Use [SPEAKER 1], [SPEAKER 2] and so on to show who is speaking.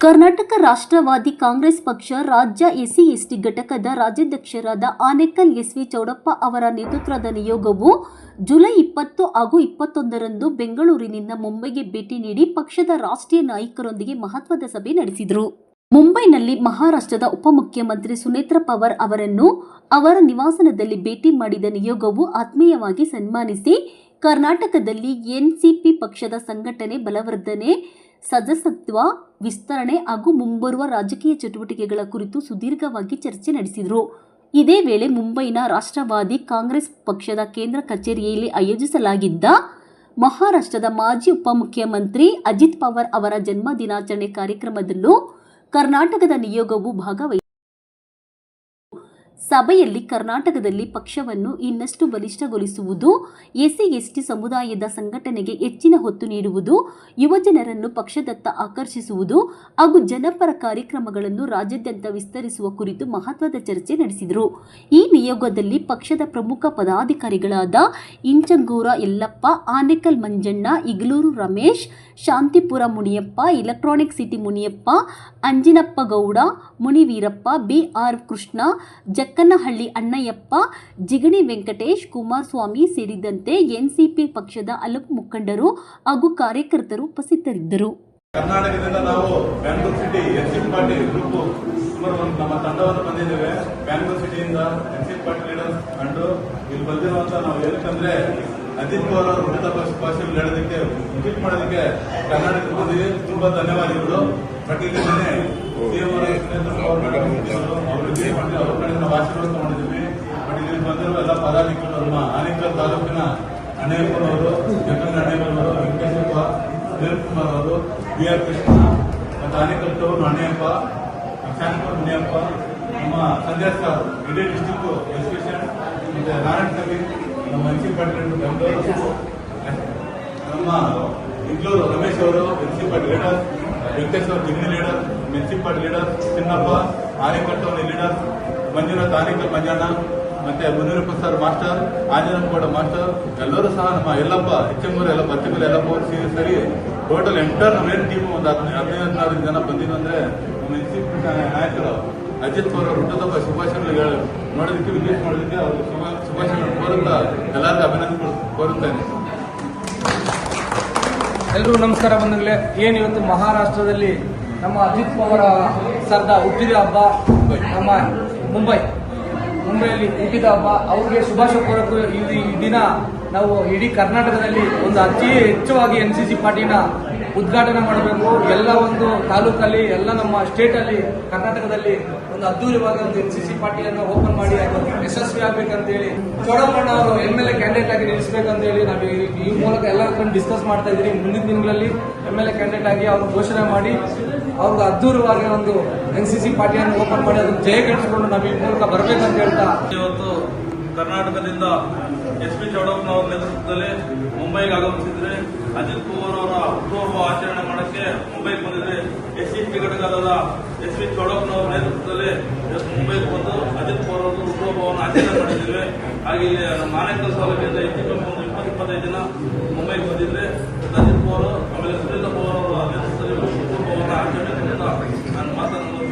[SPEAKER 1] ಕರ್ನಾಟಕ ರಾಷ್ಟ್ರವಾದಿ ಕಾಂಗ್ರೆಸ್ ಪಕ್ಷ ರಾಜ್ಯ ಎಸ್ಸಿ/ಎಸ್ಟಿ ಘಟಕದ ರಾಜ್ಯಾಧ್ಯಕ್ಷರಾದ ಆನೇಕಲ್ ಎಸ್.ವಿ. ಚೌಡಪ್ಪ ಅವರ ನೇತೃತ್ವದ ನಿಯೋಗವು ಜುಲೈ 20 ಹಾಗೂ 21ರಂದು ಬೆಂಗಳೂರಿನಿಂದ ಮುಂಬೈಗೆ ಭೇಟಿ ನೀಡಿ ಪಕ್ಷದ ರಾಷ್ಟ್ರೀಯ ನಾಯಕರೊಂದಿಗೆ ಮಹತ್ವದ ಸಭೆ ನಡೆಸಿದರು. ಮುಂಬೈನಲ್ಲಿ ಮಹಾರಾಷ್ಟ್ರದ ಉಪಮುಖ್ಯಮಂತ್ರಿ ಸುನೇತ್ರ ಪವಾರ್ ಅವರನ್ನು ಅವರ ನಿವಾಸದಲ್ಲಿ ಭೇಟಿ ಮಾಡಿದ ನಿಯೋಗವು ಆತ್ಮೀಯವಾಗಿ ಸನ್ಮಾನಿಸಿ ಕರ್ನಾಟಕದಲ್ಲಿ ಎನ್ಸಿಪಿ ಪಕ್ಷದ ಸಂಘಟನೆ ಬಲವರ್ಧನೆ, ಸದಸ್ಯತ್ವ ವಿಸ್ತರಣೆ ಹಾಗೂ ಮುಂಬರುವ ರಾಜಕೀಯ ಚಟುವಟಿಕೆಗಳ ಕುರಿತು ಸುದೀರ್ಘವಾಗಿ ಚರ್ಚೆ ನಡೆಸಿದರು. ಇದೇ ವೇಳೆ ಮುಂಬೈನ ರಾಷ್ಟ್ರವಾದಿ ಕಾಂಗ್ರೆಸ್ ಪಕ್ಷದ ಕೇಂದ್ರ ಕಚೇರಿಯಲ್ಲಿ ಆಯೋಜಿಸಲಾಗಿದ್ದ ಮಹಾರಾಷ್ಟ್ರದ ಮಾಜಿ ಉಪಮುಖ್ಯಮಂತ್ರಿ ಅಜಿತ್ ಪವಾರ್ ಅವರ ಜನ್ಮ ದಿನಾಚರಣೆ ಕಾರ್ಯಕ್ರಮದಲ್ಲೂ ಕರ್ನಾಟಕದ ನಿಯೋಗವು ಭಾಗವಹಿಸಿತು. ಸಭೆಯಲ್ಲಿ ಕರ್ನಾಟಕದಲ್ಲಿ ಪಕ್ಷವನ್ನು ಇನ್ನಷ್ಟು ಬಲಿಷ್ಠಗೊಳಿಸುವುದು, ಎಸ್ಸಿ/ಎಸ್ಟಿ ಸಮುದಾಯದ ಸಂಘಟನೆಗೆ ಹೆಚ್ಚಿನ ಒತ್ತು ನೀಡುವುದು, ಯುವಜನರನ್ನು ಪಕ್ಷದತ್ತ ಆಕರ್ಷಿಸುವುದು ಹಾಗೂ ಜನಪರ ಕಾರ್ಯಕ್ರಮಗಳನ್ನು ರಾಜ್ಯಾದ್ಯಂತ ವಿಸ್ತರಿಸುವ ಕುರಿತು ಮಹತ್ವದ ಚರ್ಚೆ ನಡೆಸಿದರು. ಈ ನಿಯೋಗದಲ್ಲಿ ಪಕ್ಷದ ಪ್ರಮುಖ ಪದಾಧಿಕಾರಿಗಳಾದ Inchangur Yallappa, Anekal Manjanna, Igluru Ramesh, Shantipura Muniyappa, electronic city Muniyappa, Anjinappa Gowda, Muniveerappa, B R. Krishna, Jakkanahalli Annayyappa, Jigani Venkatesh, Kumaraswamy ಸೇರಿದಂತೆ ಎನ್ಸಿಪಿ ಪಕ್ಷದ ಹಲವು ಮುಖಂಡರು ಹಾಗೂ ಕಾರ್ಯಕರ್ತರು ಉಪಸ್ಥಿತರಿದ್ದರು.
[SPEAKER 2] ಕರ್ನಾಟಕದಿಂದ ನಾವು Bangalore city NCP party group ಸುಮಾರು ನಮ್ಮ ತಂಡವನ್ನು ಬಂದಿದ್ದೇವೆ. ಬ್ಯಾಂಗ್ಳೂರ್ ಸಿಟಿಯಿಂದ ಎನ್ಸಿಪಿ ಪಾರ್ಟಿ ಲೀಡರ್ಸ್ ಕಂಡು ಇಲ್ಲಿ ಬಂದಿರುವಂತ ನಾವು ಏನಕ್ಕಂದ್ರೆ ಅಜಿತ್ ಪವಾರ್ ಅವರು ಹುಟ್ಟುಹಬ್ಬ ಶುಭಾಶಯಗಳು ಹೇಳೋದಕ್ಕೆ ವಿಸಿಟ್ ಮಾಡೋದಕ್ಕೆ ಕರ್ನಾಟಕಕ್ಕೆ ಬಂದಿದೆ. ತುಂಬಾ ಧನ್ಯವಾದಗಳು. ಬಟ್ ಇಲ್ಲಿ ಸಿಎಂ ಅವರಿಗೆ ಅವ್ರ ಕಡೆ ನಾವು ಆಶೀರ್ವಾದ ಮಾಡಿದ್ವಿ. ಬಟ್ ಇಲ್ಲಿ ಬಂದಿರುವ ಎಲ್ಲ ಪದಾಧಿಕಾರಿಗಳು ನಮ್ಮ ಆನೇಕಲ್ ತಾಲೂಕಿನ ಅಣ್ಣಯ್ಯಪ್ಪನವರು, ಜಗನ್ ಅಣ್ಣಯ್ಯಪ್ಪನವರು, ವೆಂಕಟೇಶಪ್ಪ, ಸುರೇಶ್ ಕುಮಾರ್ ಅವರು, ಬಿ.ಆರ್. ಕೃಷ್ಣ ಮತ್ತು ಆನೇಕಲ್ ಟೌನ್ ಅಣ್ಣಯ್ಯಪ್ಪ, ಶಾಂತಿಪುರ ಮುನಿಯಪ್ಪ, ನಮ್ಮ ಸಂಜಯ್ ಸರ್, ಇಡೀ ಡಿಸ್ಟಿಕ್ ಎಜುಕೇಶನ್ ಮತ್ತು ನಾರಾಯಣ ಕವಿ, ನಮ್ಮ ಎನ್ಸಿಪಿ ಪಾರ್ಟಿ ಬೆಂಗಳೂರು, ನಮ್ಮ ಇಗ್ಲೂರು ರಮೇಶ್ ಅವರು ಎನ್ಸಿಪಿ ಪಾರ್ಟಿ ಲೀಡರ್, ವೆಂಕಟೇಶ್ ಅವರು ಜಿಗ್ನಿ leader, NCP party leader, Chinnappa Anekal town leader, Manjunath Anekal Manjanna, ಮತ್ತೆ Munirappa sir master, Anjanappa Gowda master, ಎಲ್ಲರೂ ಸಹ ನಮ್ಮ ಯಲ್ಲಪ್ಪ ಹೆಚ್ಚಂಗೂರು ಎಲ್ಲ ಬತ್ತಿಬಲ್ ಯಲ್ಲಪ್ಪ ಅವರು ಸರಿ ಟೋಟಲ್ ಎಂಟರ್ ನಮ್ಮ ಏನು ಟೀಮ್ ಒಂದು 15-16 ಜನ ಬಂದಿದ್ದು ಅಂದ್ರೆ ನಮ್ಮ ಎನ್ಸಿಪಿ ನಾಯಕರು ಅಜಿತ್ ಪವಾರ್ ಅವರು ಹುಟ್ಟುಹಬ್ಬ ಶುಭಾಶಯಗಳು ನೋಡೋದಕ್ಕೆ ವಿಸಿಟ್ ಮಾಡೋದಕ್ಕೆ ಅವರು ಶುಭಾಶಯಗಳು ಕೋರುತ್ತಾ ಎಲ್ಲರಿಗೂ ಅಭಿನಂದನೆ ಕೋರುತ್ತೇನೆ.
[SPEAKER 3] ಎಲ್ಲರೂ ನಮಸ್ಕಾರ ಬಂಧುಗಳೇ. ಏನು ಇವತ್ತು ಮಹಾರಾಷ್ಟ್ರದಲ್ಲಿ ನಮ್ಮ ಅಜಿತ್ ಪವಾರ್ ಸರ್ದ ಹುಟ್ಟಿದ ಹಬ್ಬ, ನಮ್ಮ ಮುಂಬೈಯಲ್ಲಿ ಹುಟ್ಟಿದ ಹಬ್ಬ, ಅವ್ರಿಗೆ ಶುಭಾಶಯ ಕೋರಕ್ಕೂ ಈ ದಿನ ನಾವು ಇಡೀ ಕರ್ನಾಟಕದಲ್ಲಿ ಒಂದು ಅತಿ ಹೆಚ್ಚವಾಗಿ ಎನ್ಸಿಸಿ ಪಾರ್ಟಿನ ಉದ್ಘಾಟನೆ ಮಾಡಬೇಕು. ಎಲ್ಲ ಒಂದು ತಾಲೂಕಲ್ಲಿ, ಎಲ್ಲ ನಮ್ಮ ಸ್ಟೇಟಲ್ಲಿ, ಕರ್ನಾಟಕದಲ್ಲಿ ಒಂದು ಅದ್ದೂರಿಯಾದ ಒಂದು ಎನ್ಸಿಸಿ ಪಾರ್ಟಿಯನ್ನು ಓಪನ್ ಮಾಡಿ ಅದು ಯಶಸ್ವಿ ಆಗ್ಬೇಕಂತೇಳಿ ಚೌಡಪ್ಪಣ್ಣ ಅವರು MLA ಕ್ಯಾಂಡಿಡೇಟ್ ಆಗಿ ನಿಲ್ಲಿಸಬೇಕಂತೇಳಿ ನಾವು ಈ ಮೂಲಕ ಎಲ್ಲರ ಡಿಸ್ಕಸ್ ಮಾಡ್ತಾ ಇದ್ದೀವಿ. ಮುಂದಿನ ದಿನಗಳಲ್ಲಿ MLA ಕ್ಯಾಂಡಿಡೇಟ್ ಆಗಿ ಅವರು ಘೋಷಣೆ ಮಾಡಿ ಅವ್ರಿಗೆ ಅದ್ದೂರಿಯಾಗಿ ಒಂದು ಎನ್ಸಿಸಿ ಪಾರ್ಟಿಯನ್ನು ಓಪನ್ ಮಾಡಿ ಅದನ್ನು ಜಯಗಳಿಸಿಕೊಂಡು ನಾವು ಈ ಮೂಲಕ ಬರಬೇಕಂತ ಹೇಳ್ತಾ
[SPEAKER 4] ಇವತ್ತು ಕರ್ನಾಟಕದಿಂದ ಎಸ್.ವಿ. ಚೌಡಪ್ಪನವರ ನೇತೃತ್ವದಲ್ಲಿ ಮುಂಬೈಗೆ ಆಗಮಿಸಿದ್ರೆ ಅಜಿತ್ ಪವಾರ್ ಅವರ ಹುಟ್ಟುಹಬ್ಬ ಆಚರಣೆ ಮಾಡಕ್ಕೆ ಮುಂಬೈಗೆ ಬಂದಿದ್ರೆ ಎಸ್ಸಿ/ಎಸ್ಟಿ ಘಟಕದ ಎಸ್.ವಿ. ಚೌಡಪ್ಪನವರ ನೇತೃತ್ವದಲ್ಲಿ ಮುಂಬೈಗೆ ಬಂದು ಅಜಿತ್ ಪವಾರ್ ಅವರು ಹುಟ್ಟುಹಬ್ಬವನ್ನು ಆಚರಣೆ ಮಾಡಿದ್ದೇವೆ. ಹಾಗೆ ಇಲ್ಲಿ ನಮ್ಮ ಆನೇಕಲ್ ತಾಲೂಕಿನಿಂದ ಹೆಚ್ಚು ಒಂದು 20-25 ಜನ ಮುಂಬೈಗೆ ಬಂದಿದ್ರೆ ಅಜಿತ್ ಪವಾರ್ ಆಮೇಲೆ ಸುರೇಂದ್ರ ಪವಾರ್ ಅವರ ನೇತೃತ್ವದಲ್ಲಿ ಹುಟ್ಟುಹಬ್ಬವನ್ನು ಆಚರಣೆ ನಾನು ಮಾತನಾಡುವ